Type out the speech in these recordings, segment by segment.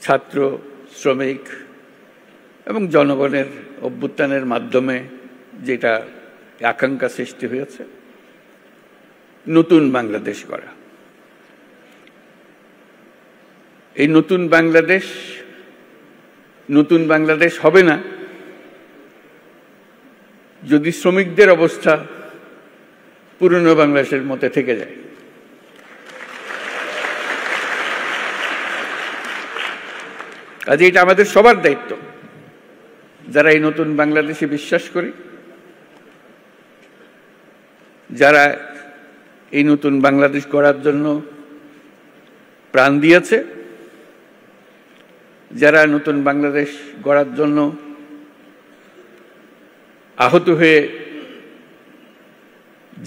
ছাত্র, শ্রমিক এবং জনগণের অভ্যুত্থানের মাধ্যমে যেটা আকাঙ্ক্ষা সৃষ্টি হয়েছে, নতুন বাংলাদেশ গড়া। এই নতুন বাংলাদেশ হবে না যদি শ্রমিকদের অবস্থা পুরনো বাংলাদেশের মধ্যে থেকে যায়। কাজে এটা আমাদের সবার দায়িত্ব, যারা এই নতুন বাংলাদেশে বিশ্বাস করি, যারা এই নতুন বাংলাদেশ গড়ার জন্য প্রাণ দিয়েছে, যারা নতুন বাংলাদেশ গড়ার জন্য আহত হয়ে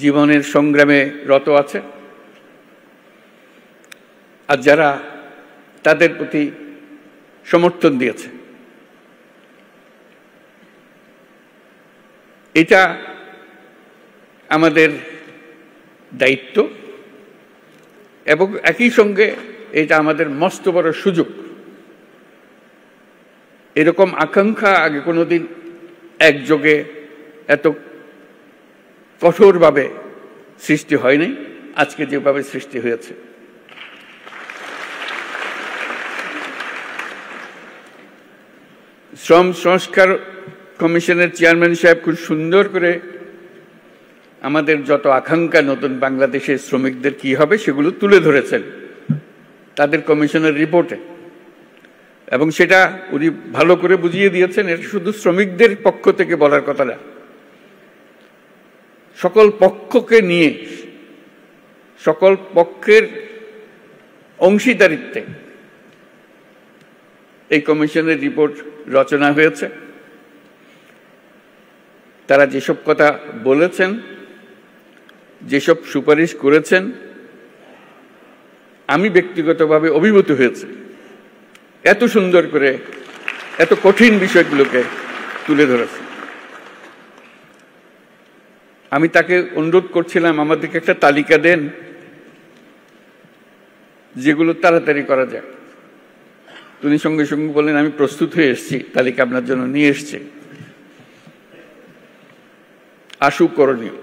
জীবনের সংগ্রামে রত আছে, আর যারা তাদের প্রতি সমর্থন দিয়েছে। এটা আমাদের দায়িত্ব এবং একই সঙ্গে এটা আমাদের মস্ত বড় সুযোগ। এরকম আকাঙ্ক্ষা আগে কোনোদিন একযোগে এত কঠোরভাবে সৃষ্টি হয়নি, আজকে যেভাবে সৃষ্টি হয়েছে। শ্রম সংস্কার কমিশনের চেয়ারম্যান সাহেব খুব সুন্দর করে আমাদের যত আকাঙ্ক্ষা নতুন বাংলাদেশের শ্রমিকদের কি হবে সেগুলো তুলে ধরেছেন তাদের কমিশনের রিপোর্টে, এবং সেটা উনি ভালো করে বুঝিয়ে দিয়েছেন। এটা শুধু শ্রমিকদের পক্ষ থেকে বলার কথা না, সকল পক্ষকে নিয়ে, সকল পক্ষের অংশীদারিত্বে এই কমিশনের রিপোর্ট রচনা হয়েছে। তারা যেসব কথা বলেছেন, যেসব সুপারিশ করেছেন, আমি ব্যক্তিগতভাবে অভিভূত হয়েছে। এত সুন্দর করে এত কঠিন বিষয়গুলোকে তুলে ধরেছে। আমি তাকে অনুরোধ করছিলাম আমাদেরকে একটা তালিকা দেন যেগুলো তাড়াতাড়ি করা যায়। তিনি সঙ্গে সঙ্গে বললেন, আমি প্রস্তুত হয়ে এসেছি, তালিকা আপনার জন্য নিয়ে এসছি। আশু করণীয়,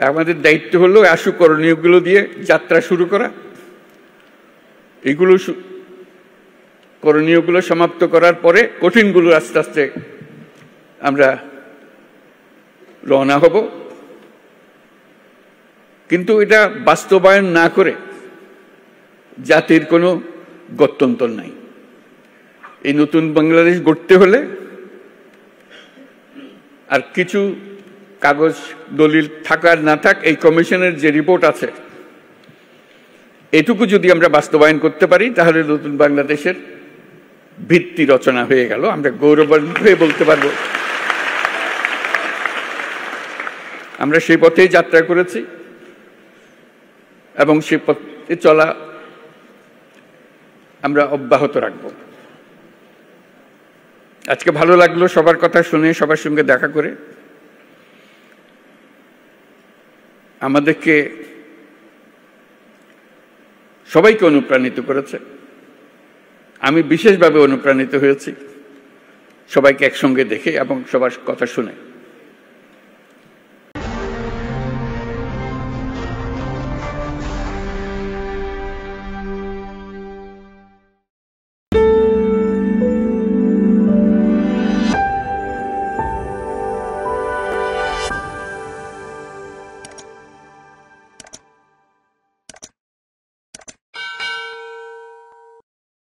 আমাদের দায়িত্ব হলো আশু করণীয়গুলো দিয়ে যাত্রা শুরু করা। এগুলো করণীয়গুলো সমাপ্ত করার পরে কঠিনগুলো আস্তে আস্তে আমরা রওনা হব। কিন্তু এটা বাস্তবায়ন না করে জাতির কোনো গত্যন্তর নাই। এই নতুন বাংলাদেশ গড়তে হলে আর কিছু কাগজ দলিল থাকার না থাক, এই কমিশনের যে রিপোর্ট আছে এটুকু যদি আমরা বাস্তবায়ন করতে পারি তাহলে নতুন বাংলাদেশের ভিত্তি রচনা হয়ে গেল। আমরা গৌরবান্বিত হয়ে বলতে পারব আমরা সেই পথেই যাত্রা করেছি এবং সেই পথে চলা আমরা অব্যাহত রাখব। আজকে ভালো লাগলো সবার কথা শুনে, সবার সঙ্গে দেখা করে। আমাদেরকে সবাইকে অনুপ্রাণিত করেছে। আমি বিশেষভাবে অনুপ্রাণিত হয়েছি সবাইকে একসঙ্গে দেখে এবং সবার কথা শুনে।